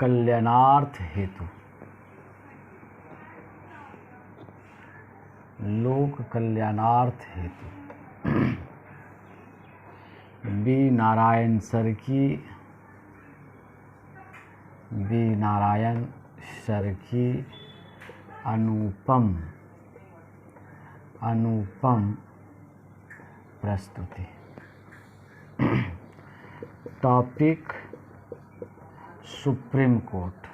कल्याणार्थ हेतु, लोक कल्याणार्थ हेतु बी नारायण सर की अनुपम प्रस्तुति। टॉपिक सुप्रीम कोर्ट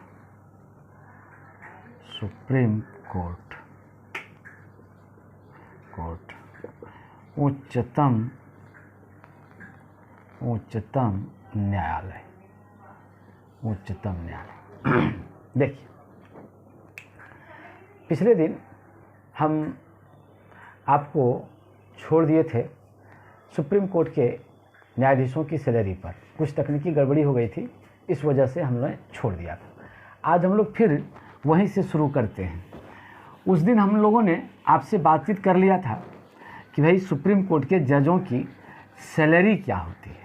उच्चतम न्यायालय। देखिए, पिछले दिन हम आपको छोड़ दिए थे सुप्रीम कोर्ट के न्यायाधीशों की सैलरी पर। कुछ तकनीकी गड़बड़ी हो गई थी, इस वजह से हमने छोड़ दिया था। आज हम लोग फिर वहीं से शुरू करते हैं। उस दिन हम लोगों ने आपसे बातचीत कर लिया था कि भाई सुप्रीम कोर्ट के जजों की सैलरी क्या होती है।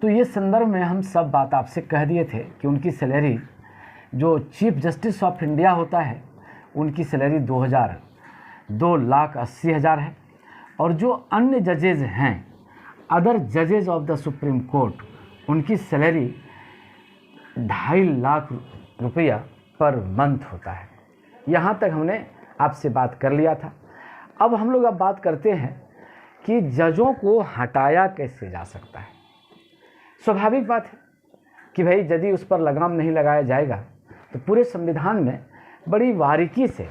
तो ये संदर्भ में हम सब बात आपसे कह दिए थे कि उनकी सैलरी, जो चीफ जस्टिस ऑफ इंडिया होता है उनकी सैलरी 2,80,000 है, और जो अन्य जजेज हैं, अदर जजेज ऑफ द सुप्रीम कोर्ट, उनकी सैलरी 2.5 लाख रुपया पर मंथ होता है। यहाँ तक हमने आपसे बात कर लिया था। अब हम लोग बात करते हैं कि जजों को हटाया कैसे जा सकता है। स्वाभाविक बात है कि भाई यदि उस पर लगाम नहीं लगाया जाएगा तो पूरे संविधान में बड़ी बारीकी से,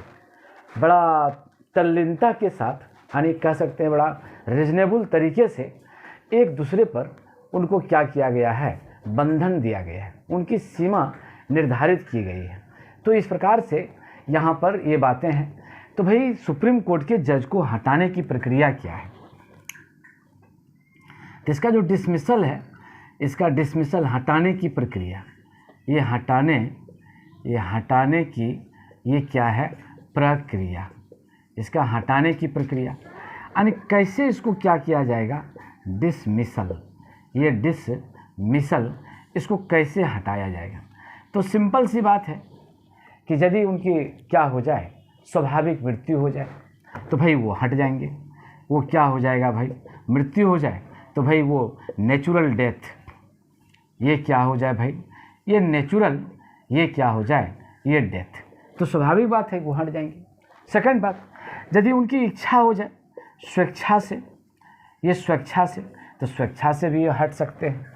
बड़ा तल्लीनता के साथ, यानी कह सकते हैं बड़ा रीजनेबल तरीके से एक दूसरे पर उनको क्या किया गया है, बंधन दिया गया है, उनकी सीमा निर्धारित की गई है। तो इस प्रकार से यहाँ पर ये बातें हैं। तो भाई सुप्रीम कोर्ट के जज को हटाने की प्रक्रिया क्या है, तो इसका जो डिसमिसल है, इसका डिसमिसल हटाने की प्रक्रिया, ये हटाने की ये क्या है प्रक्रिया, इसका हटाने की प्रक्रिया, यानी कैसे इसको क्या किया जाएगा, डिसमिसल। ये डिसमिसल, इसको कैसे हटाया जाएगा। तो सिंपल सी बात है कि यदि उनकी क्या हो जाए, स्वाभाविक मृत्यु हो जाए तो भाई वो हट जाएंगे। वो क्या हो जाएगा भाई, मृत्यु हो जाए तो भाई वो नेचुरल डेथ, ये क्या हो जाए भाई, ये नेचुरल, ये क्या हो जाए, ये डेथ। तो स्वाभाविक बात है वो हट जाएंगे। सेकंड बात, यदि उनकी इच्छा हो जाए स्वेच्छा से, ये स्वेच्छा से, तो स्वेच्छा से भी ये हट सकते हैं।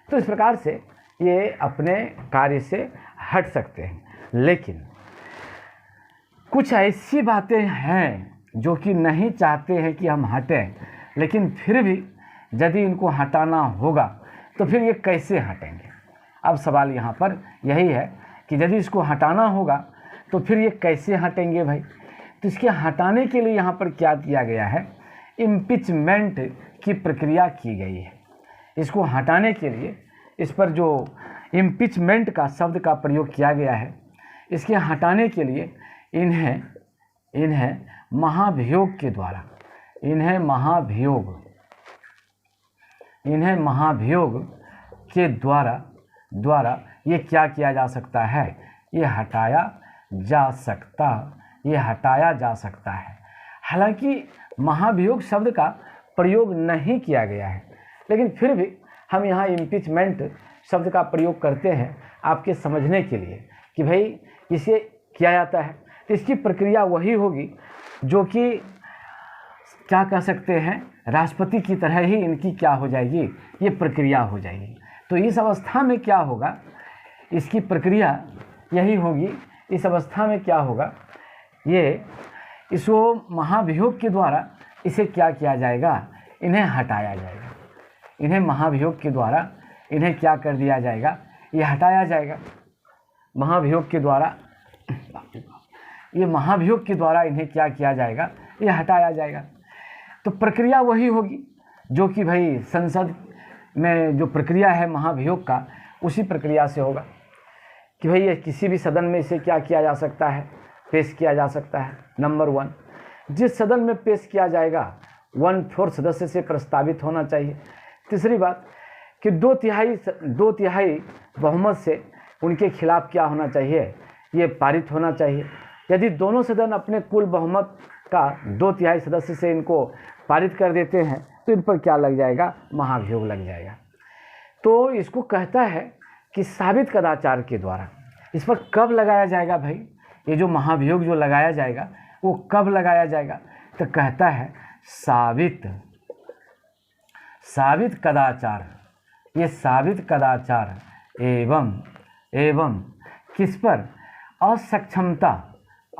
तो इस प्रकार से ये अपने कार्य से हट सकते हैं। लेकिन कुछ ऐसी बातें हैं जो कि नहीं चाहते हैं कि हम हटें, लेकिन फिर भी यदि इनको हटाना होगा तो फिर ये कैसे हटेंगे। अब सवाल यहाँ पर यही है कि यदि इसको हटाना होगा तो फिर ये कैसे हटेंगे भाई। तो इसके हटाने के लिए यहाँ पर क्या किया गया है, इम्पीचमेंट की प्रक्रिया की गई है। इसको हटाने के लिए इस पर जो इम्पीचमेंट का शब्द का प्रयोग किया गया है, इसके हटाने के लिए इन्हें महाभियोग के द्वारा, इन्हें महाभियोग के द्वारा ये क्या किया जा सकता है, ये हटाया जा सकता है। हालांकि महाभियोग शब्द का प्रयोग नहीं किया गया है, लेकिन फिर भी हम यहाँ इम्पीचमेंट शब्द का प्रयोग करते हैं आपके समझने के लिए कि भाई इसे किया जाता है। तो इसकी प्रक्रिया वही होगी जो कि क्या कह सकते हैं, राष्ट्रपति की तरह ही इनकी क्या हो जाएगी, ये प्रक्रिया हो जाएगी। तो इस अवस्था में क्या होगा, इसकी प्रक्रिया यही होगी। इस अवस्था में क्या होगा, इसको महाभियोग के द्वारा इसे क्या किया जाएगा, इन्हें हटाया जाएगा। इन्हें महाभियोग के द्वारा इन्हें क्या कर दिया जाएगा, ये हटाया जाएगा। महाभियोग के द्वारा, ये महाभियोग के द्वारा इन्हें क्या किया जाएगा, ये हटाया जाएगा। तो प्रक्रिया वही होगी जो कि भाई संसद में जो प्रक्रिया है महाभियोग का, उसी प्रक्रिया से होगा कि भाई ये किसी भी सदन में इसे क्या किया जा सकता है, पेश किया जा सकता है। नंबर 1, जिस सदन में पेश किया जाएगा 1/4 सदस्य से प्रस्तावित होना चाहिए। तीसरी बात कि 2 तिहाई बहुमत से उनके खिलाफ क्या होना चाहिए, ये पारित होना चाहिए। यदि दोनों सदन अपने कुल बहुमत का 2/3 सदस्य से इनको पारित कर देते हैं तो इन पर क्या लग जाएगा, महाभियोग लग जाएगा। तो इसको कहता है कि साबित कदाचार के द्वारा। इस पर कब लगाया जाएगा भाई, ये जो महाभियोग जो लगाया जाएगा वो कब लगाया जाएगा, तो कहता है साबित कदाचार, ये साबित कदाचार एवं किस पर,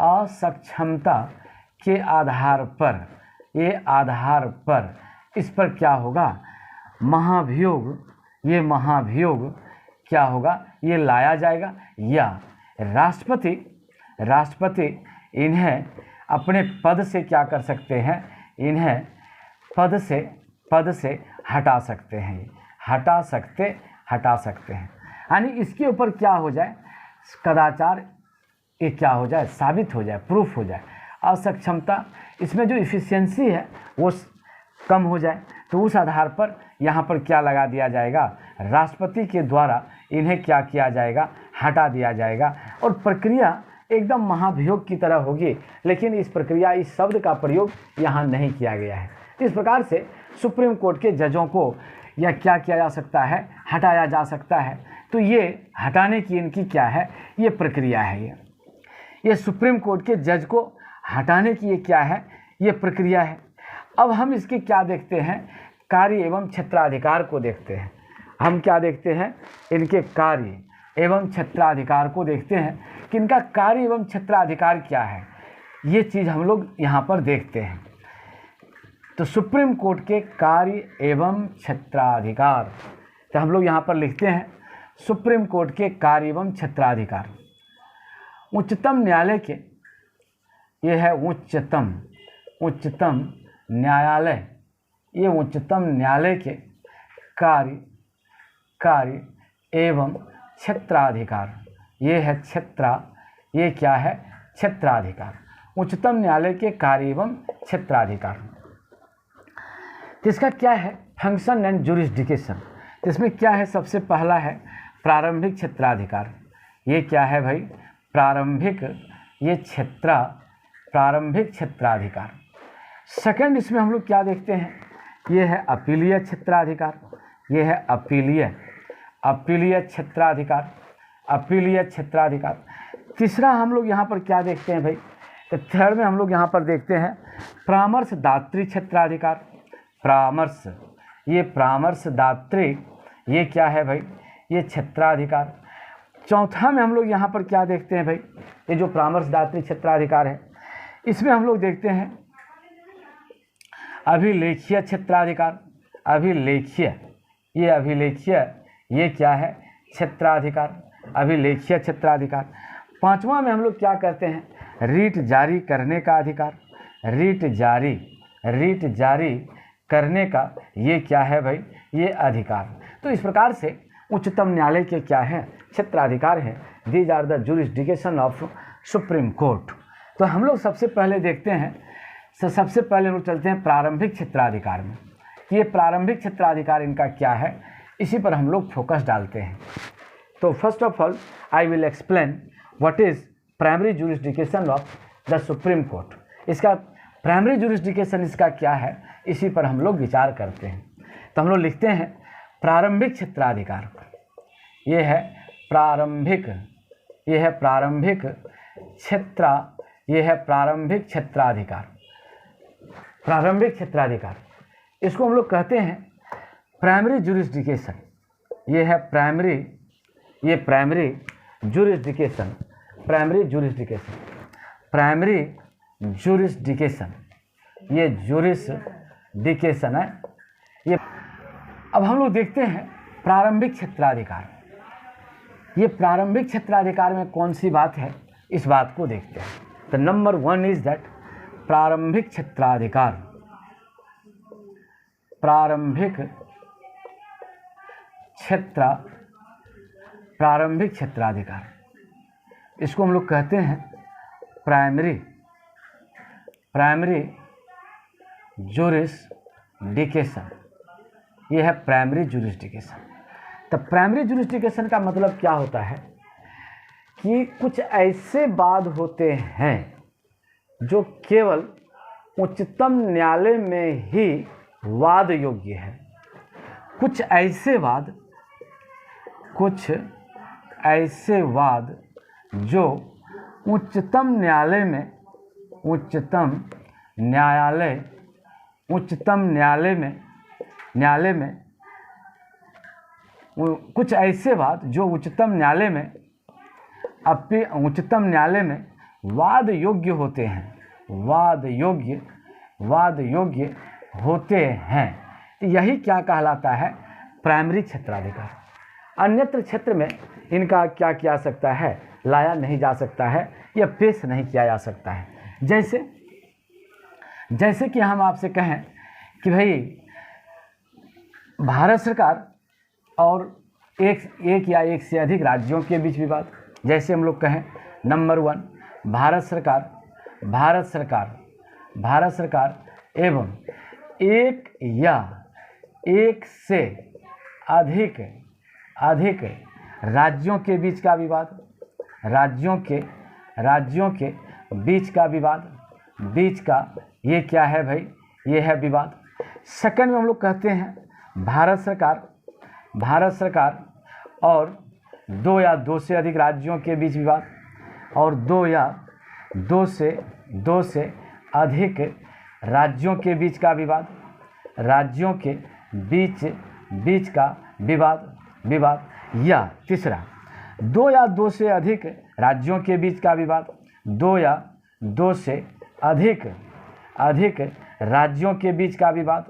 असक्षमता के आधार पर, ये आधार पर इस पर क्या होगा, महाभियोग क्या होगा, ये लाया जाएगा। या राष्ट्रपति इन्हें अपने पद से क्या कर सकते हैं, इन्हें पद से हटा सकते हैं, हटा सकते हैं। यानी इसके ऊपर क्या हो जाए, कदाचार ये क्या हो जाए, साबित हो जाए, प्रूफ हो जाए। असक्षमता, इसमें जो इफ़िशियंसी है वो कम हो जाए, तो उस आधार पर यहाँ पर क्या लगा दिया जाएगा, राष्ट्रपति के द्वारा इन्हें क्या किया जाएगा, हटा दिया जाएगा। और प्रक्रिया एकदम महाभियोग की तरह होगी, लेकिन इस प्रक्रिया, इस शब्द का प्रयोग यहाँ नहीं किया गया है। इस प्रकार से सुप्रीम कोर्ट के जजों को या क्या किया जा सकता है, हटाया जा सकता है। तो ये हटाने की इनकी क्या है, ये प्रक्रिया है। ये सुप्रीम कोर्ट के जज को हटाने की ये क्या है, ये प्रक्रिया है। अब हम इसके क्या देखते हैं, कार्य एवं क्षेत्राधिकार को देखते हैं। हम क्या देखते हैं, इनके कार्य एवं क्षेत्राधिकार को देखते हैं कि इनका कार्य एवं क्षेत्राधिकार क्या है, ये चीज़ हम लोग यहाँ पर देखते हैं। तो सुप्रीम कोर्ट के कार्य एवं क्षेत्राधिकार, तो हम लोग यहाँ पर लिखते हैं सुप्रीम कोर्ट के कार्य एवं क्षेत्राधिकार। उच्चतम न्यायालय के, ये है उच्चतम न्यायालय, ये उच्चतम न्यायालय के कार्य एवं क्षेत्राधिकार, ये है ये क्या है, क्षेत्राधिकार। उच्चतम न्यायालय के कार्य एवं क्षेत्राधिकार, इसका क्या है, फंक्शन एंड जुरिस्डिक्शन। इसमें क्या है, सबसे पहला है प्रारंभिक क्षेत्राधिकार। ये क्या है भाई, प्रारंभिक क्षेत्राधिकार। सेकंड इसमें हम लोग क्या देखते हैं, ये है अपीलीय क्षेत्राधिकार, ये है अपीलीय क्षेत्राधिकार। तीसरा हम लोग यहाँ पर क्या देखते हैं भाई, तो थर्ड में हम लोग यहाँ पर देखते हैं परामर्शदात्री क्षेत्राधिकार। परामर्शदात्री, ये क्या है भाई, ये क्षेत्राधिकार। चौथा में हम लोग यहाँ पर क्या देखते हैं भाई, ये जो परामर्शदात्री क्षेत्राधिकार है, इसमें हम लोग देखते हैं अभिलेखीय क्षेत्राधिकार। ये क्या है, क्षेत्राधिकार, अभिलेखीय क्षेत्राधिकार। पांचवा में हम लोग क्या करते हैं, रीट जारी करने का अधिकार। रीट जारी करने का ये क्या है भाई, ये अधिकार। तो इस प्रकार से उच्चतम न्यायालय के क्या है, क्षेत्राधिकार है। These are the jurisdiction of supreme court. तो हम लोग सबसे पहले देखते हैं, सबसे पहले लोग चलते हैं प्रारंभिक क्षेत्राधिकार में। ये प्रारंभिक क्षेत्राधिकार इनका क्या है, इसी पर हम लोग फोकस डालते हैं। तो first of all I will explain what is primary jurisdiction of the supreme court. इसका प्राइमरी जुरिस्डिक्शन इसका क्या है, इसी पर हम लोग विचार करते हैं। तो हम लोग लिखते हैं प्रारंभिक क्षेत्राधिकार, ये है प्रारंभिक क्षेत्राधिकार। प्रारंभिक क्षेत्राधिकार, इसको हम लोग कहते हैं प्राइमरी जुरिस्डिक्शन। ये है प्राइमरी जुरिस्डिक्शन, ये जुरिस्डिक्शन है ये। अब हम लोग देखते हैं प्रारंभिक क्षेत्राधिकार। ये प्रारंभिक क्षेत्राधिकार में कौन सी बात है, इस बात को देखते हैं। तो नंबर 1 इज दैट प्रारंभिक क्षेत्राधिकार, प्रारंभिक क्षेत्राधिकार, इसको हम लोग कहते हैं प्राइमरी जुरिस्डिक्शन। ये है प्राइमरी जुरिस्डिक्शन। तो प्राइमरी जुरिस्डिक्शन का मतलब क्या होता है, कि कुछ ऐसे वाद होते हैं जो केवल उच्चतम न्यायालय में ही वाद योग्य है। कुछ ऐसे वाद जो उच्चतम न्यायालय में कुछ ऐसे वाद जो उच्चतम न्यायालय में वाद योग्य होते हैं। यही क्या कहलाता है? प्राइमरी क्षेत्राधिकार। अन्यत्र क्षेत्र में इनका क्या किया सकता है? लाया नहीं जा सकता है या पेश नहीं किया जा सकता है। जैसे कि हम आपसे कहें कि भाई भारत सरकार और एक या एक से अधिक राज्यों के बीच विवाद, जैसे हम लोग कहें नंबर 1 भारत सरकार एवं एक या एक से अधिक राज्यों के बीच का विवाद, राज्यों के बीच का ये क्या है भाई? ये है विवाद। सेकंड में हम लोग कहते हैं भारत सरकार और 2 या 2 से अधिक राज्यों के बीच विवाद, और 2 या 2 से अधिक राज्यों के बीच का विवाद, राज्यों के बीच का विवाद। या तीसरा 2 या 2 से अधिक राज्यों के बीच का विवाद, 2 या 2 से अधिक राज्यों के बीच का विवाद,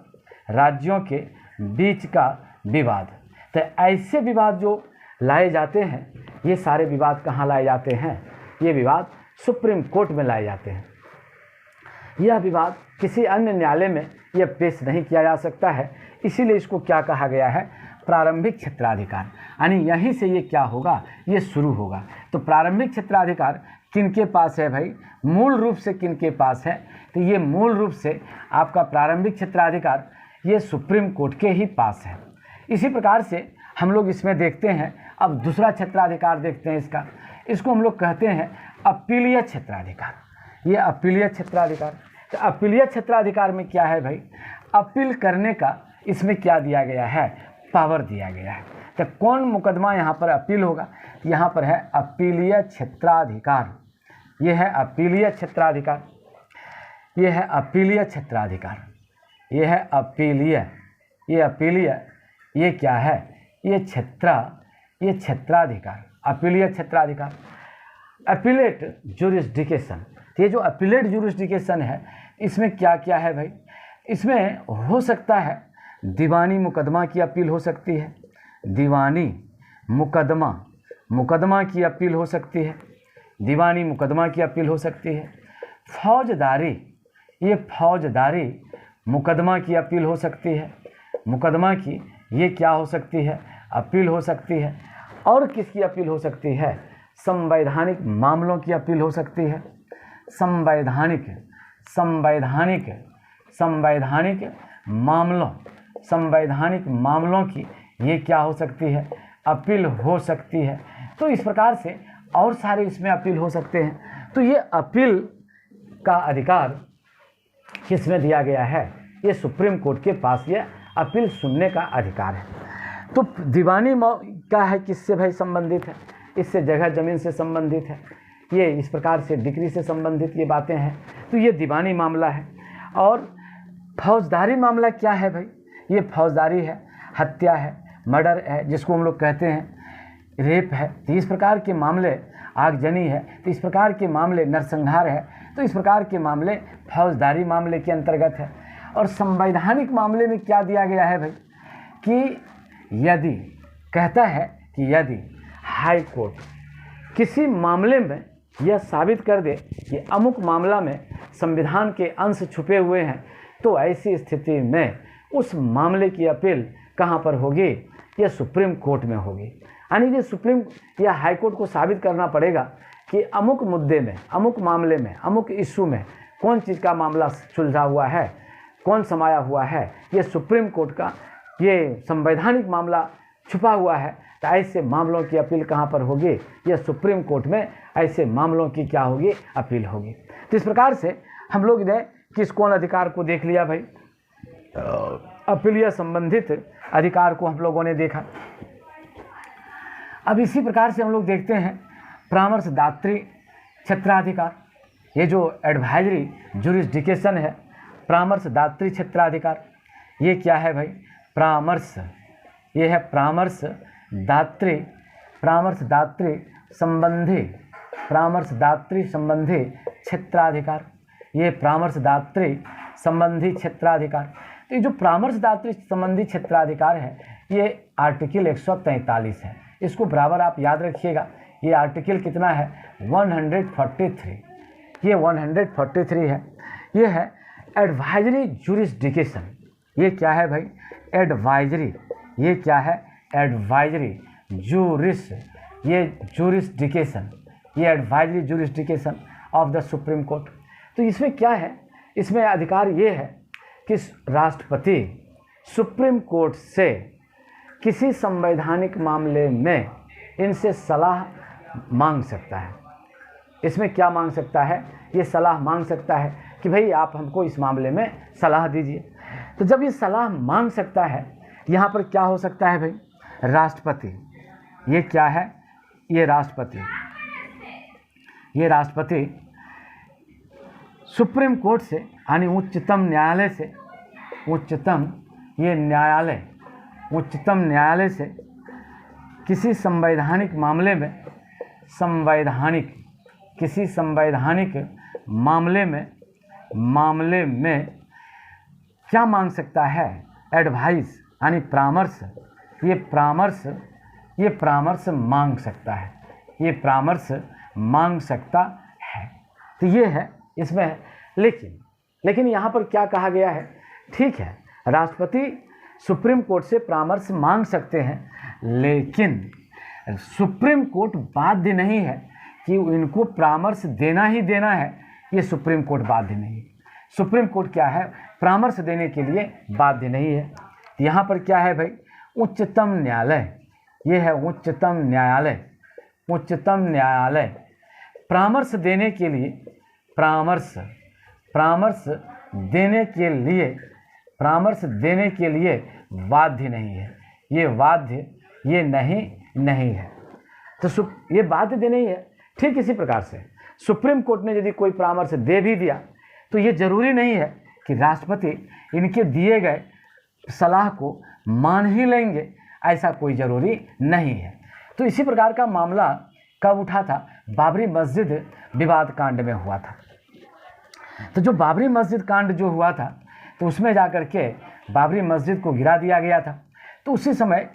राज्यों के बीच का विवाद। तो ऐसे विवाद जो लाए जाते हैं, ये सारे विवाद कहाँ लाए जाते हैं? ये विवाद सुप्रीम कोर्ट में लाए जाते हैं। यह विवाद किसी अन्य न्यायालय में यह पेश नहीं किया जा सकता है, इसीलिए इसको क्या कहा गया है? प्रारंभिक क्षेत्राधिकार। यानी यहीं से ये क्या होगा? ये शुरू होगा। तो प्रारंभिक क्षेत्राधिकार किनके पास है भाई? मूल रूप से किनके पास है? तो ये मूल रूप से आपका प्रारंभिक क्षेत्राधिकार ये सुप्रीम कोर्ट के ही पास है। इसी प्रकार से हम लोग इसमें देखते हैं, अब दूसरा क्षेत्राधिकार देखते हैं इसको हम लोग कहते हैं अपीलीय क्षेत्राधिकार। ये अपीलीय क्षेत्राधिकार। तो अपीलीय क्षेत्राधिकार में क्या है भाई? अपील करने का इसमें क्या दिया गया है? पावर दिया गया है। तो कौन मुकदमा यहाँ पर अपील होगा? यहाँ पर है अपीलीय क्षेत्राधिकार। ये है अपीलीय क्षेत्राधिकार। ये है अपीलीय क्षेत्राधिकार। ये है अपीलीय। ये अपीलीय ये क्या है? ये क्षेत्राधिकार, अपीलीय क्षेत्राधिकार। Appellate jurisdiction. ये जो अपीलेट जुरिस्डिक्शन है, इसमें क्या क्या है भाई? इसमें हो सकता है दीवानी मुकदमा की अपील हो सकती है, दीवानी मुकदमा की अपील हो सकती है, दीवानी मुकदमा की अपील हो सकती है। फौजदारी, ये फौजदारी मुकदमा की अपील हो सकती है, मुकदमा की ये क्या हो सकती है? अपील हो सकती है। और किसकी अपील हो सकती है? संवैधानिक मामलों की अपील हो सकती है। संवैधानिक मामलों की ये क्या हो सकती है? अपील हो सकती है। तो इस प्रकार से और सारे इसमें अपील हो सकते हैं। तो ये अपील का अधिकार किसमें दिया गया है? ये सुप्रीम कोर्ट के पास ये अपील सुनने का अधिकार है। तो दीवानी का है किससे भाई संबंधित है? इससे जगह ज़मीन से संबंधित है। ये इस प्रकार से डिक्री से संबंधित ये बातें हैं। तो ये दीवानी मामला है। और फौजदारी मामला क्या है भाई? ये फौजदारी है, हत्या है, मर्डर है, जिसको हम लोग कहते हैं रेप है। तो इस प्रकार के मामले, आगजनी है, तो इस प्रकार के मामले, नरसंहार है, तो इस प्रकार के मामले फौजदारी मामले के अंतर्गत है। और संवैधानिक मामले में क्या दिया गया है भाई? कि यदि कहता है कि यदि हाई कोर्ट किसी मामले में यह साबित कर दे कि अमुक मामला में संविधान के अंश छुपे हुए हैं, तो ऐसी स्थिति में उस मामले की अपील कहाँ पर होगी? यह सुप्रीम कोर्ट में होगी। यानी कि सुप्रीम या हाई कोर्ट को साबित करना पड़ेगा कि अमुक मुद्दे में, अमुक मामले में, अमुक इशू में कौन चीज़ का मामला सुलझा हुआ है, कौन समाया हुआ है। ये सुप्रीम कोर्ट का ये संवैधानिक मामला छुपा हुआ है, तो ऐसे मामलों की अपील कहाँ पर होगी? यह सुप्रीम कोर्ट में ऐसे मामलों की क्या होगी? अपील होगी। तो इस प्रकार से हम लोग ने किस कौन अधिकार को देख लिया भाई? अपीलीय संबंधित अधिकार को हम लोगों ने देखा। अब इसी प्रकार से हम लोग देखते हैं परामर्शदात्री क्षेत्राधिकार। ये जो एडवाइजरी जुरिस्डिक्शन है, परामर्शदात्री क्षेत्राधिकार, ये क्या है भाई? परामर्श, ये है परामर्शदात्री संबंधी क्षेत्राधिकार। ये परामर्शदात्री संबंधी क्षेत्राधिकार। तो ये जो परामर्शदात्री संबंधी क्षेत्राधिकार है, ये आर्टिकल 143 है। इसको बराबर आप याद रखिएगा। ये आर्टिकल कितना है? 143। ये 143 है। ये है एडवाइजरी जुरिस्डिक्शन। ये क्या है भाई? एडवाइजरी। ये क्या है? Advisory jurisdiction. ये advisory jurisdiction of the supreme court. तो इसमें क्या है? इसमें अधिकार ये है कि राष्ट्रपति सुप्रीम कोर्ट से किसी संवैधानिक मामले में इनसे सलाह मांग सकता है। इसमें क्या मांग सकता है? ये सलाह मांग सकता है कि भाई आप हमको इस मामले में सलाह दीजिए। तो जब ये सलाह मांग सकता है, यहाँ पर क्या हो सकता है भाई? राष्ट्रपति। ये क्या है? ये राष्ट्रपति सुप्रीम कोर्ट से यानी उच्चतम न्यायालय से, उच्चतम न्यायालय से किसी संवैधानिक मामले में, किसी संवैधानिक मामले में क्या मांग सकता है? एडवाइस यानी परामर्श। ये परामर्श मांग सकता है। ये परामर्श मांग सकता है। तो ये है इसमें है। लेकिन यहाँ पर क्या कहा गया है? ठीक है, राष्ट्रपति सुप्रीम कोर्ट से परामर्श मांग सकते हैं, लेकिन सुप्रीम कोर्ट बाध्य नहीं है कि इनको परामर्श देना ही देना है। ये सुप्रीम कोर्ट बाध्य नहीं है। सुप्रीम कोर्ट क्या है? परामर्श देने के लिए बाध्य नहीं है। यहाँ पर क्या है भाई? उच्चतम न्यायालय। ये है उच्चतम न्यायालय। परामर्श देने के लिए, परामर्श देने के लिए बाध्य नहीं है। ये नहीं है। तो ये बाध्य दे नहीं है। ठीक इसी प्रकार से सुप्रीम कोर्ट ने यदि कोई परामर्श दे भी दिया, तो ये जरूरी नहीं है कि राष्ट्रपति इनके दिए गए सलाह को मान ही लेंगे, ऐसा कोई ज़रूरी नहीं है। तो इसी प्रकार का मामला कब उठा था? बाबरी मस्जिद विवाद कांड में हुआ था। तो जो बाबरी मस्जिद कांड जो हुआ था, तो उसमें जाकर के बाबरी मस्जिद को गिरा दिया गया था। तो उसी समय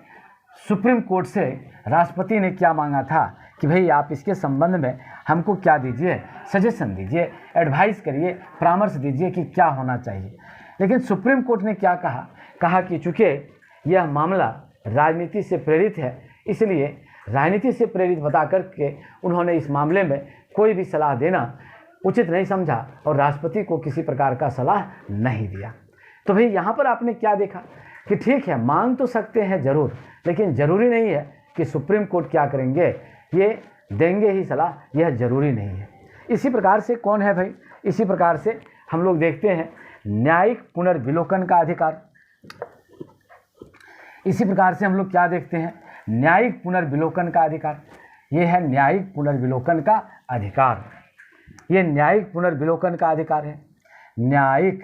सुप्रीम कोर्ट से राष्ट्रपति ने क्या मांगा था कि भाई आप इसके संबंध में हमको क्या दीजिए, सजेशन दीजिए, एडवाइस करिए, परामर्श दीजिए कि क्या होना चाहिए। लेकिन सुप्रीम कोर्ट ने क्या कहा कि चूँकि यह मामला राजनीति से प्रेरित है, इसलिए राजनीति से प्रेरित बता करके उन्होंने इस मामले में कोई भी सलाह देना उचित नहीं समझा और राष्ट्रपति को किसी प्रकार का सलाह नहीं दिया। तो भाई यहाँ पर आपने क्या देखा कि ठीक है, मांग तो सकते हैं ज़रूर, लेकिन ज़रूरी नहीं है कि सुप्रीम कोर्ट क्या करेंगे, ये देंगे ही सलाह, यह ज़रूरी नहीं है। इसी प्रकार से कौन है भाई? इसी प्रकार से हम लोग देखते हैं न्यायिक पुनर्विलोकन का अधिकार। इसी प्रकार से हम लोग क्या देखते हैं? न्यायिक पुनर्विलोकन का अधिकार। ये है न्यायिक पुनर्विलोकन का अधिकार। ये न्यायिक पुनर्विलोकन का अधिकार है। न्यायिक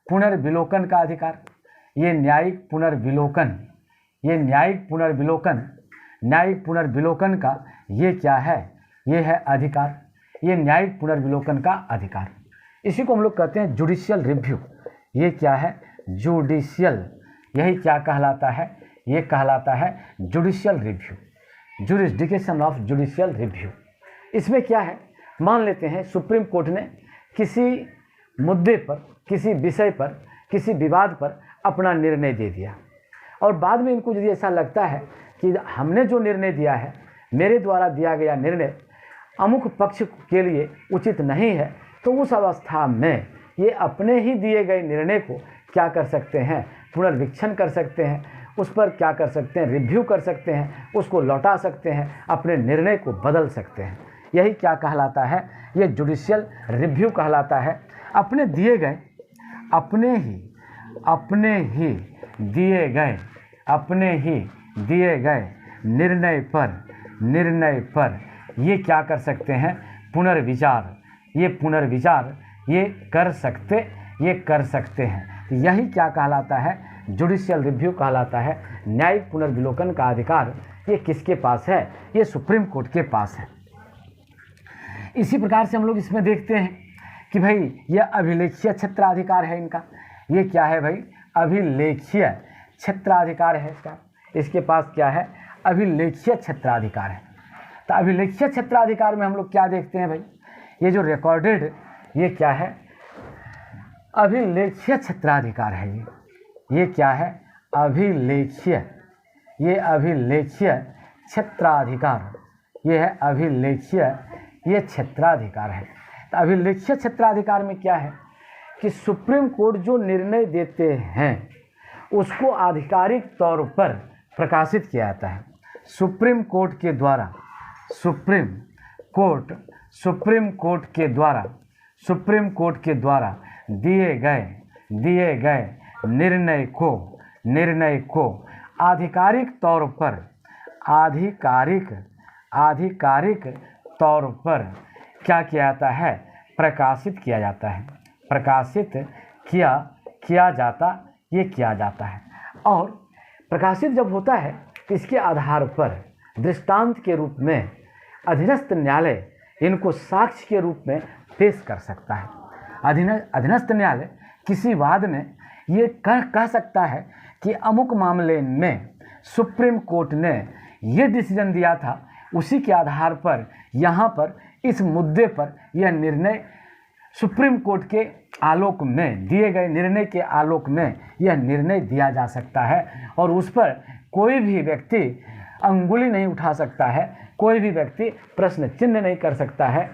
पुनर्विलोकन का अधिकार। ये न्यायिक पुनर्विलोकन का ये क्या है? ये है अधिकार। ये न्यायिक पुनर्विलोकन का अधिकार। इसी को हम लोग कहते हैं जुडिशियल रिव्यू। ये क्या है? जुडिशियल। यही क्या कहलाता है? ये कहलाता है judicial review, jurisdiction of judicial review. इसमें क्या है? मान लेते हैं सुप्रीम कोर्ट ने किसी मुद्दे पर, किसी विषय पर, किसी विवाद पर अपना निर्णय दे दिया और बाद में इनको यदि ऐसा लगता है कि हमने जो निर्णय दिया है, मेरे द्वारा दिया गया निर्णय अमुक पक्ष के लिए उचित नहीं है, तो उस अवस्था में ये अपने ही दिए गए निर्णय को क्या कर सकते हैं? पुनर्वीक्षण कर सकते हैं। उस पर क्या कर सकते हैं, रिव्यू कर सकते हैं, उसको लौटा सकते हैं, अपने निर्णय को बदल सकते हैं। यही क्या कहलाता है, ये जुडिशियल रिव्यू कहलाता है। अपने दिए गए अपने ही दिए गए निर्णय पर ये क्या कर सकते हैं, पुनर्विचार ये कर सकते हैं। तो यही क्या कहलाता है, जुडिशियल रिव्यू कहलाता है। न्यायिक पुनर्विलोकन का अधिकार ये किसके पास है, ये सुप्रीम कोर्ट के पास है। इसी प्रकार से हम लोग इसमें देखते हैं कि भाई ये अभिलेखीय क्षेत्राधिकार है इनका। ये क्या है भाई, अभिलेखीय क्षेत्राधिकार है इसका। इसके पास क्या है, अभिलेखीय क्षेत्राधिकार है। तो अभिलेखीय क्षेत्राधिकार में हम लोग क्या देखते हैं भाई, ये जो रिकॉर्डेड, ये क्या है, अभिलेखीय क्षेत्राधिकार है। ये क्या है, अभिलेखीय क्षेत्राधिकार, ये है अभिलेखीय क्षेत्राधिकार है। तो अभिलेखीय क्षेत्राधिकार में क्या है कि सुप्रीम कोर्ट जो निर्णय देते हैं उसको आधिकारिक तौर पर प्रकाशित किया जाता है। सुप्रीम कोर्ट के द्वारा दिए गए निर्णय को आधिकारिक तौर पर क्या किया जाता है, प्रकाशित किया जाता है। किया जाता है। और प्रकाशित जब होता है तो इसके आधार पर दृष्टांत के रूप में अधीनस्थ न्यायालय इनको साक्ष्य के रूप में पेश कर सकता है। अधीनस्थ न्यायालय किसी वाद में ये कह सकता है कि अमुक मामले में सुप्रीम कोर्ट ने ये डिसीजन दिया था, उसी के आधार पर यहाँ पर इस मुद्दे पर यह निर्णय सुप्रीम कोर्ट के आलोक में, दिए गए निर्णय के आलोक में यह निर्णय दिया जा सकता है। और उस पर कोई भी व्यक्ति अंगुली नहीं उठा सकता है, कोई भी व्यक्ति प्रश्न चिन्ह नहीं कर सकता है,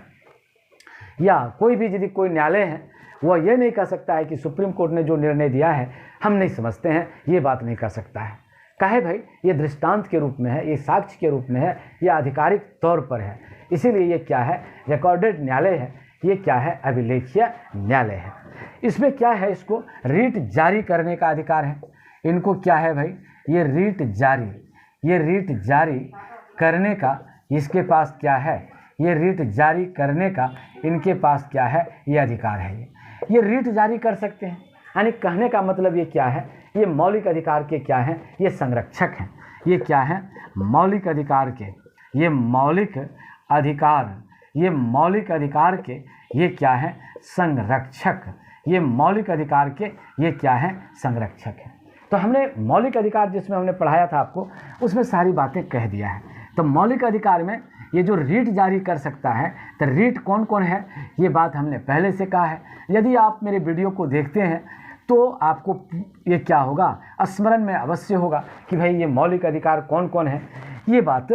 या कोई भी यदि कोई न्यायालय है वह ये नहीं कह सकता है कि सुप्रीम कोर्ट ने जो निर्णय दिया है हम नहीं समझते हैं, ये बात नहीं कर सकता है। काहे भाई, ये दृष्टांत के रूप में है, ये साक्ष्य के रूप में है, ये आधिकारिक तौर पर है। इसीलिए ये क्या है, रिकॉर्डेड न्यायालय है। ये क्या है, अभिलेखीय न्यायालय है। इसमें क्या है, इसको रीट जारी करने का अधिकार है। इनको क्या है भाई, ये रीट जारी करने का इसके पास क्या है, ये रीट जारी करने का इनके पास क्या है, ये अधिकार है। ये रीट जारी कर सकते हैं। यानी कहने का मतलब ये क्या है, ये मौलिक अधिकार के क्या हैं, ये संरक्षक हैं। ये क्या है, मौलिक अधिकार के, ये मौलिक अधिकार के ये क्या है, संरक्षक। ये मौलिक अधिकार के ये क्या है, संरक्षक है। तो हमने मौलिक अधिकार जिसमें हमने पढ़ाया था आपको, उसमें सारी बातें कह दिया है। तो मौलिक अधिकार में ये जो रीट जारी कर सकता है, तो रीट कौन कौन है, ये बात हमने पहले से कहा है। यदि आप मेरे वीडियो को देखते हैं तो आपको ये क्या होगा, स्मरण में अवश्य होगा कि भाई ये मौलिक अधिकार कौन कौन है, ये बात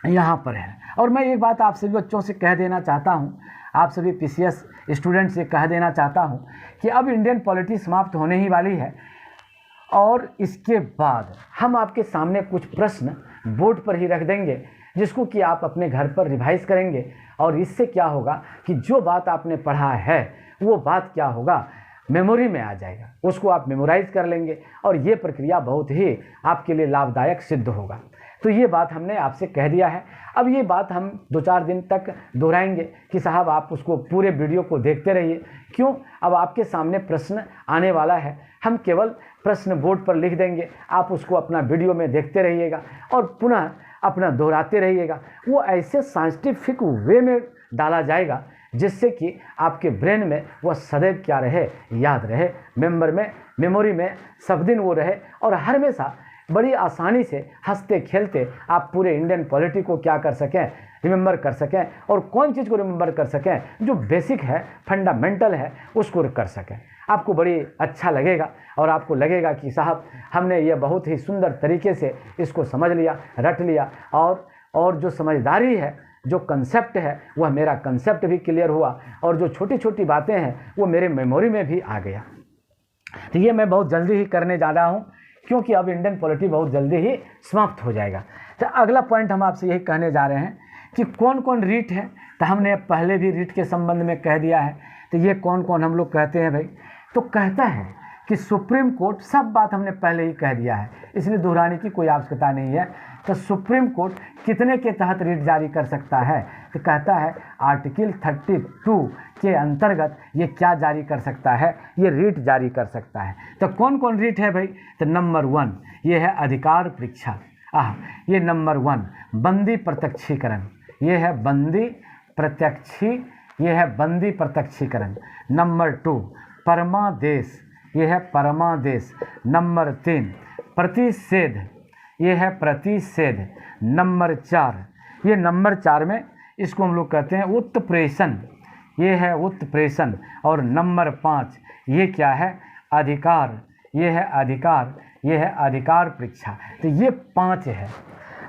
यहाँ पर है। और मैं एक बात आप सभी बच्चों से कह देना चाहता हूँ, आप सभी पीसीएस स्टूडेंट से कह देना चाहता हूँ कि अब इंडियन पॉलिटी समाप्त होने ही वाली है, और इसके बाद हम आपके सामने कुछ प्रश्न बोर्ड पर ही रख देंगे, जिसको कि आप अपने घर पर रिवाइज करेंगे। और इससे क्या होगा कि जो बात आपने पढ़ा है वो बात क्या होगा, मेमोरी में आ जाएगा, उसको आप मेमोराइज कर लेंगे, और ये प्रक्रिया बहुत ही आपके लिए लाभदायक सिद्ध होगा। तो ये बात हमने आपसे कह दिया है। अब ये बात हम 2-4 दिन तक दोहराएंगे कि साहब आप उसको पूरे वीडियो को देखते रहिए। क्यों, अब आपके सामने प्रश्न आने वाला है, हम केवल प्रश्न बोर्ड पर लिख देंगे, आप उसको अपना वीडियो में देखते रहिएगा और पुनः अपना दोहराते रहिएगा। वो ऐसे साइंटिफिक वे में डाला जाएगा जिससे कि आपके ब्रेन में वह सदैव क्या रहे, याद रहे, मेमोरी में सब दिन वो रहे, और हर हमेशा बड़ी आसानी से हंसते खेलते आप पूरे इंडियन पॉलिटी को क्या कर सकें, रिमेंबर कर सकें। और कौन चीज़ को रिमेंबर कर सकें, जो बेसिक है, फंडामेंटल है, उसको कर सकें। आपको बड़ी अच्छा लगेगा और आपको लगेगा कि साहब हमने ये बहुत ही सुंदर तरीके से इसको समझ लिया, रट लिया, और जो समझदारी है, जो कंसेप्ट है, वह मेरा कंसेप्ट भी क्लियर हुआ, और जो छोटी छोटी बातें हैं वो मेरे मेमोरी में भी आ गया। तो ये मैं बहुत जल्दी ही करने जा रहा हूँ क्योंकि अब इंडियन पॉलिटी बहुत जल्दी ही समाप्त हो जाएगा। तो अगला पॉइंट हम आपसे यही कहने जा रहे हैं कि कौन कौन रीट है। तो हमने पहले भी रीट के संबंध में कह दिया है। तो ये कौन कौन हम लोग कहते हैं भाई, तो कहता है कि सुप्रीम कोर्ट, सब बात हमने पहले ही कह दिया है, इसलिए दोहराने की कोई आवश्यकता नहीं है। तो सुप्रीम कोर्ट कितने के तहत रीट जारी कर सकता है, तो कहता है आर्टिकल 32 के अंतर्गत ये क्या जारी कर सकता है, ये रीट जारी कर सकता है। तो कौन कौन रीट है भाई, तो नंबर 1 ये है अधिकार परीक्षा, ये नंबर 1 बंदी प्रत्यक्षीकरण, ये है बंदी प्रत्यक्षीकरण। नंबर 2 परमादेश, ये है परमादेश। नंबर 3 प्रतिषेध, ये है प्रतिषेध। नंबर 4, ये नंबर 4 में इसको हम लोग कहते हैं उत्प्रेषण, ये है उत्प्रेषण। और नंबर 5 ये क्या है, अधिकार, ये है अधिकार, ये है अधिकार परीक्षा। तो ये 5 है।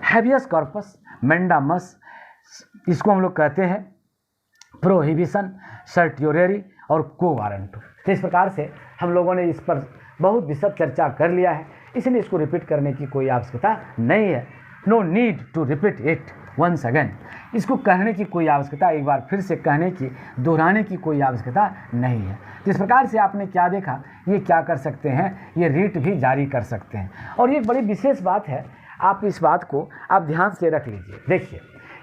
हैबियस कॉर्पस, मैंडामस, इसको हम लोग कहते हैं प्रोहिबिशन, सर्टियोररी और को वारंटो। तो इस प्रकार से हम लोगों ने इस पर बहुत विशद चर्चा कर लिया है, इसलिए इसको रिपीट करने की कोई आवश्यकता नहीं है। No need to repeat it once again, इसको कहने की कोई आवश्यकता, एक बार फिर से कहने की, दोहराने की कोई आवश्यकता नहीं है। जिस प्रकार से आपने क्या देखा, ये क्या कर सकते हैं, ये रीट भी जारी कर सकते हैं। और ये बड़ी विशेष बात है, आप इस बात को आप ध्यान से रख लीजिए। देखिए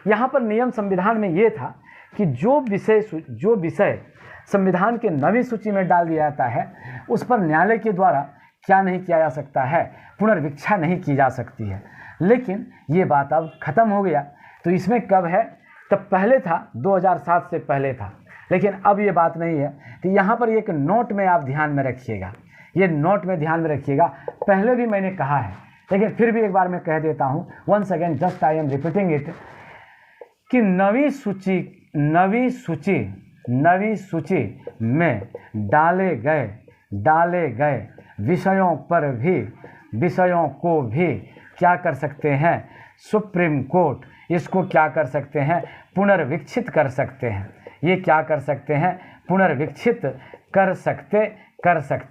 यहाँ पर नियम संविधान में ये था कि जो विषय संविधान के नवी सूची में डाल दिया जाता है, उस पर न्यायालय के द्वारा क्या नहीं किया जा सकता है, पुनर्वीक्षा नहीं की जा सकती है। लेकिन ये बात अब खत्म हो गया। तो इसमें कब है, तब पहले था 2007 से पहले था, लेकिन अब ये बात नहीं है। तो यहाँ पर एक नोट में आप ध्यान में रखिएगा, ये नोट में ध्यान में रखिएगा। पहले भी मैंने कहा है, लेकिन फिर भी एक बार मैं कह देता हूँ, once again just I am repeating it, कि नवी सूची में डाले गए विषयों को भी क्या कर सकते हैं, सुप्रीम कोर्ट इसको क्या कर सकते हैं, पुनर्वीक्षित कर सकते हैं। ये क्या कर सकते हैं, पुनर्वीक्षित कर सकते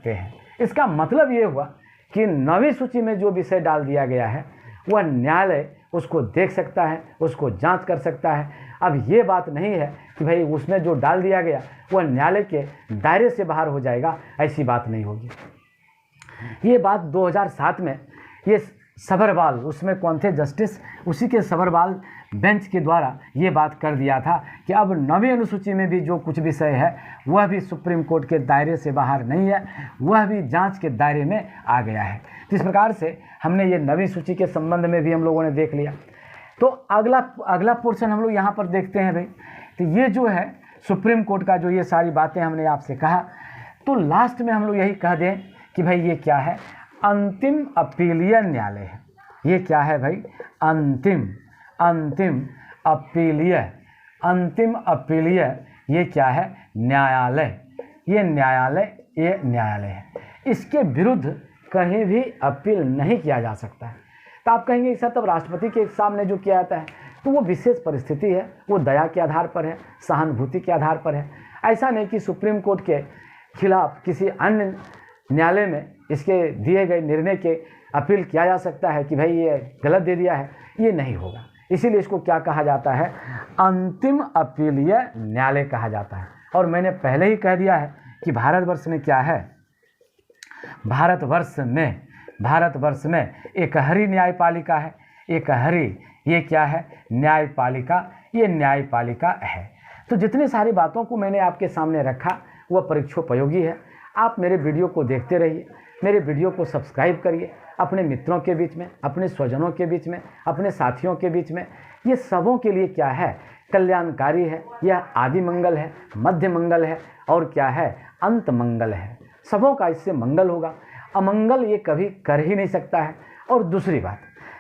हैं। इसका मतलब ये हुआ कि नवी सूची में जो विषय डाल दिया गया है, वह न्यायालय उसको देख सकता है, उसको जांच कर सकता है। अब ये बात नहीं है कि भाई उसमें जो डाल दिया गया वह न्यायालय के दायरे से बाहर हो जाएगा, ऐसी बात नहीं होगी। ये बात 2007 में ये सभरवाल, उसमें कौन थे, जस्टिस, उसी के सभरवाल बेंच के द्वारा ये बात कर दिया था कि अब नवी अनुसूची में भी जो कुछ विषय है वह भी सुप्रीम कोर्ट के दायरे से बाहर नहीं है, वह भी जांच के दायरे में आ गया है। इस प्रकार से हमने ये नवी सूची के संबंध में भी हम लोगों ने देख लिया। तो अगला पोर्शन हम लोग यहाँ पर देखते हैं भाई। तो ये जो है सुप्रीम कोर्ट का जो ये सारी बातें हमने आपसे कहा, तो लास्ट में हम लोग यही कह दें कि भाई ये क्या है, अंतिम अपीलीय न्यायालय है। ये क्या है भाई, अंतिम अपीलीय, ये क्या है, न्यायालय। ये न्यायालय है। इसके विरुद्ध कहीं भी अपील नहीं किया जा सकता है। तो आप कहेंगे सर तब राष्ट्रपति के सामने जो किया जाता है, तो वो विशेष परिस्थिति है, वो दया के आधार पर है, सहानुभूति के आधार पर है। ऐसा नहीं कि सुप्रीम कोर्ट के खिलाफ किसी अन्य न्यायालय में इसके दिए गए निर्णय के अपील किया जा सकता है कि भाई ये गलत दे दिया है, ये नहीं होगा। इसीलिए इसको क्या कहा जाता है, अंतिम अपीलीय न्यायालय कहा जाता है। और मैंने पहले ही कह दिया है कि भारतवर्ष में क्या है, भारतवर्ष में एकहरी न्यायपालिका है। एकहरी, ये क्या है, न्यायपालिका, ये न्यायपालिका है। तो जितनी सारी बातों को मैंने आपके सामने रखा वह परीक्षोपयोगी है। आप मेरे वीडियो को देखते रहिए, मेरे वीडियो को सब्सक्राइब करिए, अपने मित्रों के बीच में, अपने स्वजनों के बीच में, अपने साथियों के बीच में। ये सबों के लिए क्या है, कल्याणकारी है। यह आदि मंगल है, मध्य मंगल है और क्या है, अंत मंगल है। सबों का इससे मंगल होगा, अमंगल ये कभी कर ही नहीं सकता है। और दूसरी बात,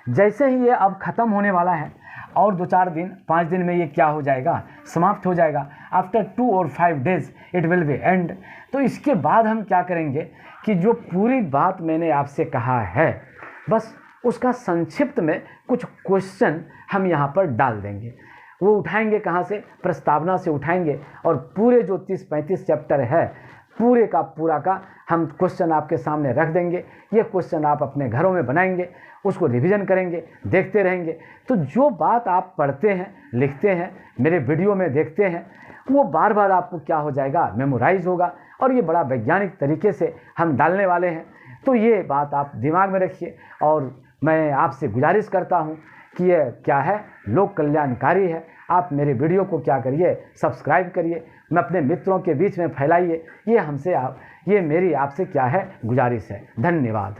जैसे ही ये अब ख़त्म होने वाला है और 2-4 दिन 5 दिन में ये क्या हो जाएगा, समाप्त हो जाएगा। आफ्टर 2 और 5 days it will be and. तो इसके बाद हम क्या करेंगे कि जो पूरी बात मैंने आपसे कहा है, बस उसका संक्षिप्त में कुछ क्वेश्चन हम यहाँ पर डाल देंगे। वो उठाएंगे कहाँ से, प्रस्तावना से उठाएंगे और पूरे जो 30-35 चैप्टर है पूरे का पूरा का हम क्वेश्चन आपके सामने रख देंगे। ये क्वेश्चन आप अपने घरों में बनाएंगे, उसको रिवीजन करेंगे, देखते रहेंगे। तो जो बात आप पढ़ते हैं, लिखते हैं, मेरे वीडियो में देखते हैं, वो बार बार आपको क्या हो जाएगा, मेमोराइज होगा। और ये बड़ा वैज्ञानिक तरीके से हम डालने वाले हैं। तो ये बात आप दिमाग में रखिए। और मैं आपसे गुजारिश करता हूँ कि ये क्या है, लोक कल्याणकारी है। आप मेरे वीडियो को क्या करिए, सब्सक्राइब करिए, मैं अपने मित्रों के बीच में फैलाइए। ये मेरी आपसे क्या है गुजारिश है। धन्यवाद।